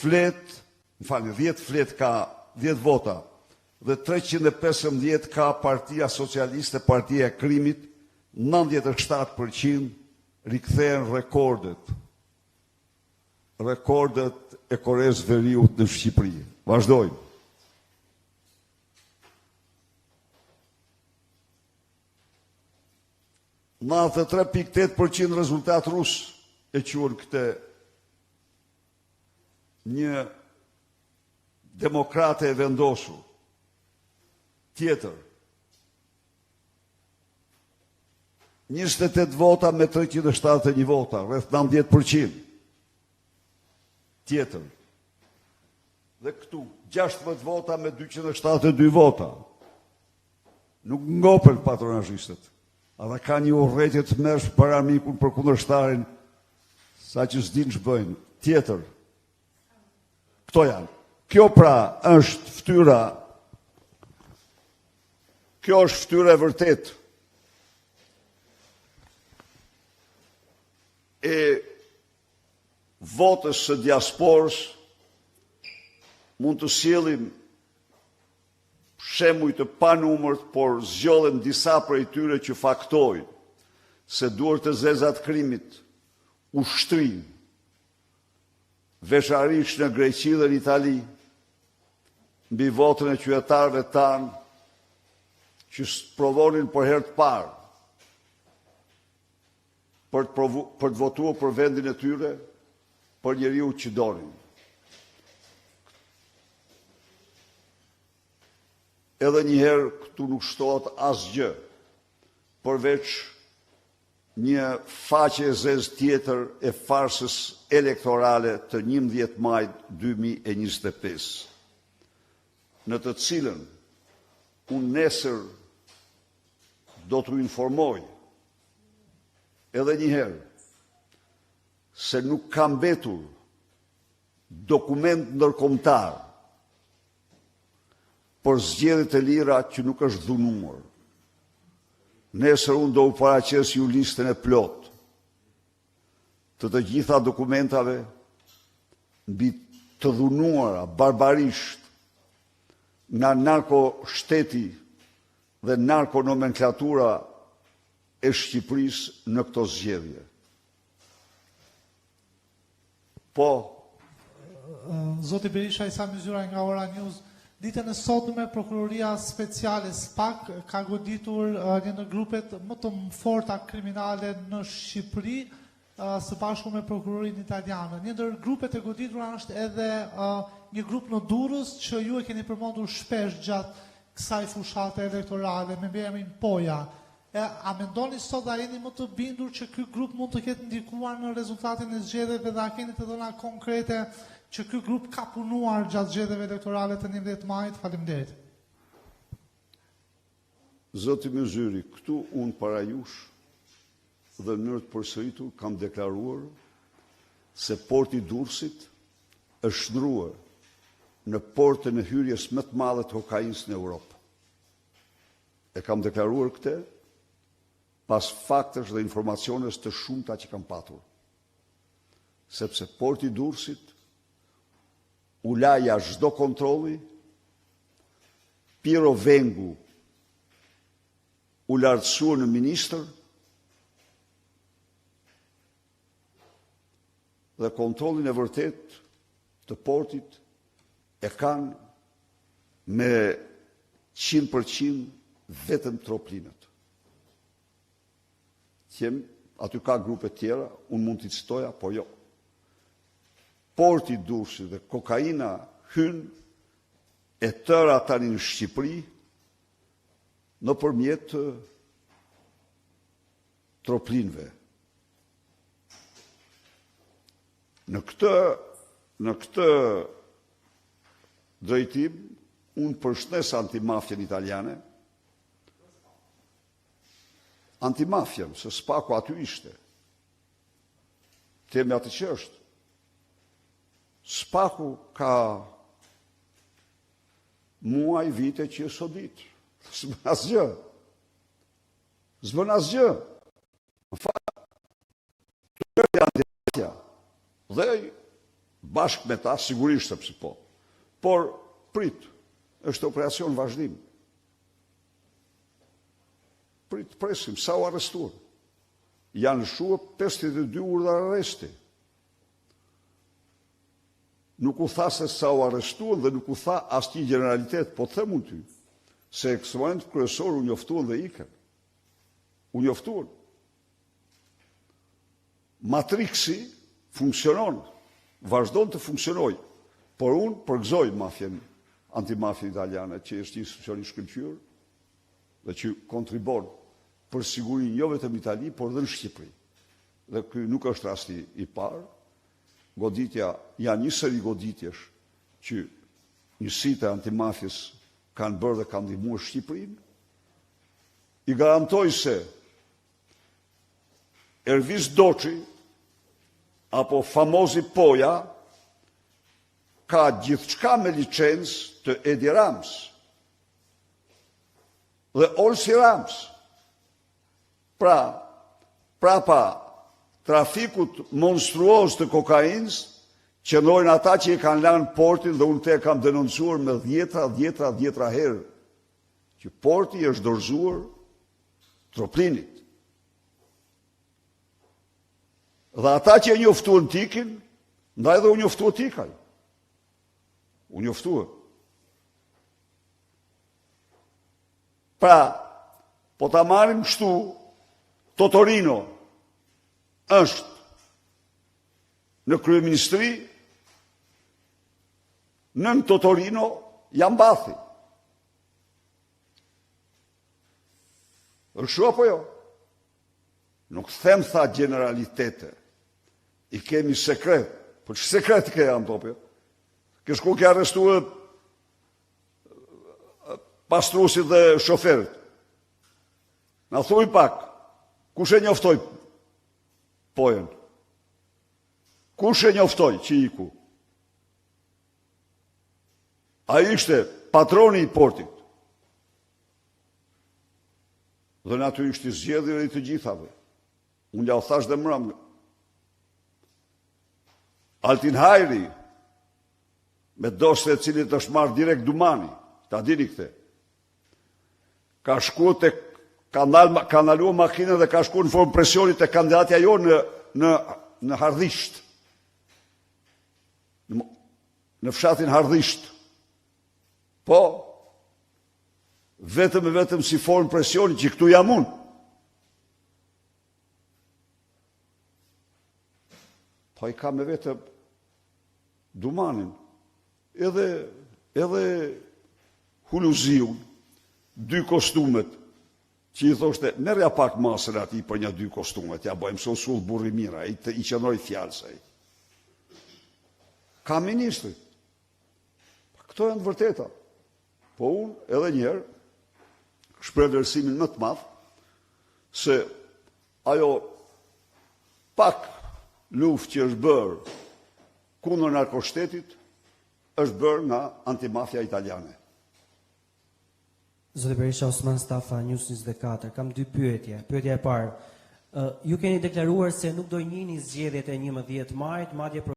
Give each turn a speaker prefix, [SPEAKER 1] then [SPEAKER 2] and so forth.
[SPEAKER 1] flet, 10 flet ka 10 vota, dhe 315 ka Partia Socialiste, Partia e Krimit, 97% rikthehen rekordet e Koreas Veriut në Shqipëri. Vazhdojmë. Në 93.8% rezultat rus e quhen këtë një demokrate e vendosur. Tjetër, 28 vota me 371 vota, rreth 90%. Tjetër. Dhe këtu, 16 vota me 272 vota. Nuk ngopen patronazhistët. Ata ka një urrëtie të mërshme për amikun për kundërshtarin, sa që s'din ç'bëjnë. Tjetër. Këto janë. Kjo pra është fytyra. Kjo është fytyra e vërtet e votës së diasporës. Mund të sjellim shemuj të panumërt, por zgjodhen disa prej tyre që faktojnë se duart e zeza të krimit ushtrin, veçarisht në Greqi dhe në Itali, mbi votën e qytetarëve tanë që provonin për herë të parë për të votuar për vendin e tyre, për njeriu që donin. Edhe njëherë këtu nuk shtohet asgjë, përveç një faqe e zezë tjetër e farsës elektorale të 11 majt 2025, në të cilën unë nesër do t'u informoj edhe njëherë se nuk ka mbetur dokument ndërkombëtar për zgjedhjet e lira që nuk është dhunuar. Nesër unë do u paraqes ju listën e plot të gjitha dokumentave mbi të dhunuara barbarisht nga narkoshteti dhe narkonomenklatura e Shqipërisë në këto zgjedhje. Po.
[SPEAKER 2] Zoti Berisha, Isa Myzyra nga Ora News. Ditën e sotme Prokuroria Speciale SPAK ka goditur një në grupet më të forta kriminale në Shqipëri, së bashku me prokurorin italianë. Një ndër grupet e goditura është edhe një grup në Durrës që ju e keni përmendur shpesh gjatë kësaj fushate elektorale me emrin Poja. A mendoni sot a jeni më të bindur që ky grup mund të ketë ndikuar në rezultatin e zgjedhjeve dhe a keni të dhëna konkrete që ky grup ka punuar gjatë zgjedhjeve elektorale të 11 majit? Faleminderit.
[SPEAKER 1] Zoti Myzyri, këtu unë para jush dhe në mënyrë të përsëritur kam deklaruar se porti i Durrësit është ndruar në portën e hyrjes më të madhe të kokainës në Europë. E kam deklaruar këtë pas faktesh dhe informaciones të shumta që kam patur. Sepse porti i Durrësit u la jashtë çdo kontrolli, Piero Vengu u lartësua në ministër dhe kontrollin e vërtet të portit e kanë me 100% vetëm troplinët. Aty ka grupe tjera, unë mund t'i citoja, po jo. Porti Durrësit dhe kokaina hyn e tëra tani në Shqipëri nëpërmjet troplinëve. Në këtë drejtim, unë përshëndes antimafjen italiane, antimafjen, se SPAK-u aty ishte. Temi atë që është. SPAK-u ka muaj vite që e sodit. S'bën asgjë. S'bën asgjë. Në fakt, antimafja dhe bashkë me ta, sigurisht sepse po. Por, prit, është operacion vazhdim. Prit, presim, sa u arrestuar. Janë lëshuar 52 urdhra arresti. Nuk u tha se sa u arrestuan dhe nuk u tha asnjë generalitet, po them unë ty, se ekstremant kryesor u njoftuan dhe ikën. U njoftuan. Matriksi funksionon, vazhdon të funksionojë, por unë përgëzoj mafjen, antimafjen italiane, që është një institucion i shkëlqyer dhe që kontribon për sigurinë jo vetëm në Itali, por edhe në Shqipëri. Dhe ky nuk është rasti i parë. Goditja, janë një seri goditjesh që njësitë e antimafjes kanë bërë dhe kanë ndihmuar Shqipërinë. I garantoj se Ervis Doçi apo famozi Poja ka gjithçka me licencë të Edi Rams dhe Olsi Rams. Pra, prapa trafikut monstruoz të kokainës, qëndrojnë ata që i kanë lanë portin dhe unë te kam denoncuar me dhjetra herë, që porti është dorëzuar Troplinit. Dhe ata që e njoftuan Tikin, ndaj dhe u njoftua Tikaj. U njoftua. Pra, po ta marrim kështu, Totorino është në kryeministri, nën Totorino jam Bathi. Rëshu apo jo? Nuk them tha generalitete. I kemi sekret. Po që sekret ke jam topjo? Këshku ke arrestuar pastrusit dhe shoferit. Na thuj pak, kush e njoftoi Pojen? Kush e njoftoi që iku? A ishte patroni i portit. Dhe natyrisht i zgjedhur i të gjithave. Unë ja u thash dhe mbrëm. Altin Hajri, me dosë e cilit është marrë direkt Dumani, ta dini këte, ka shku të kanalu makinën dhe ka shku në formë presionit e kandidatja jo në Hardhisht. Në fshatin Hardhisht. Po, vetëm si formë presionit që këtu jam unë. Po i ka me vetëm Dumanin, edhe Huluziun, 2 kostumet, që i thoshte, merja pak masën ati për një 2 kostumet, ja bëjmë son sull burri mira, i qënoj fjalësaj. Ka ministrit. Këto janë të vërteta. Po unë, edhe njerë, shpreh vlerësimin më të madh, se ajo pak luftë që është bërë kundër narkoshtetit, është bërë nga antimafja italiane.
[SPEAKER 3] Zoti Berisha, Osman Stafa, News 24. Kam 2 pyetje. Pyetja e parë, ju keni deklaruar se nuk do njihni zgjedhjet e 11 majit, madje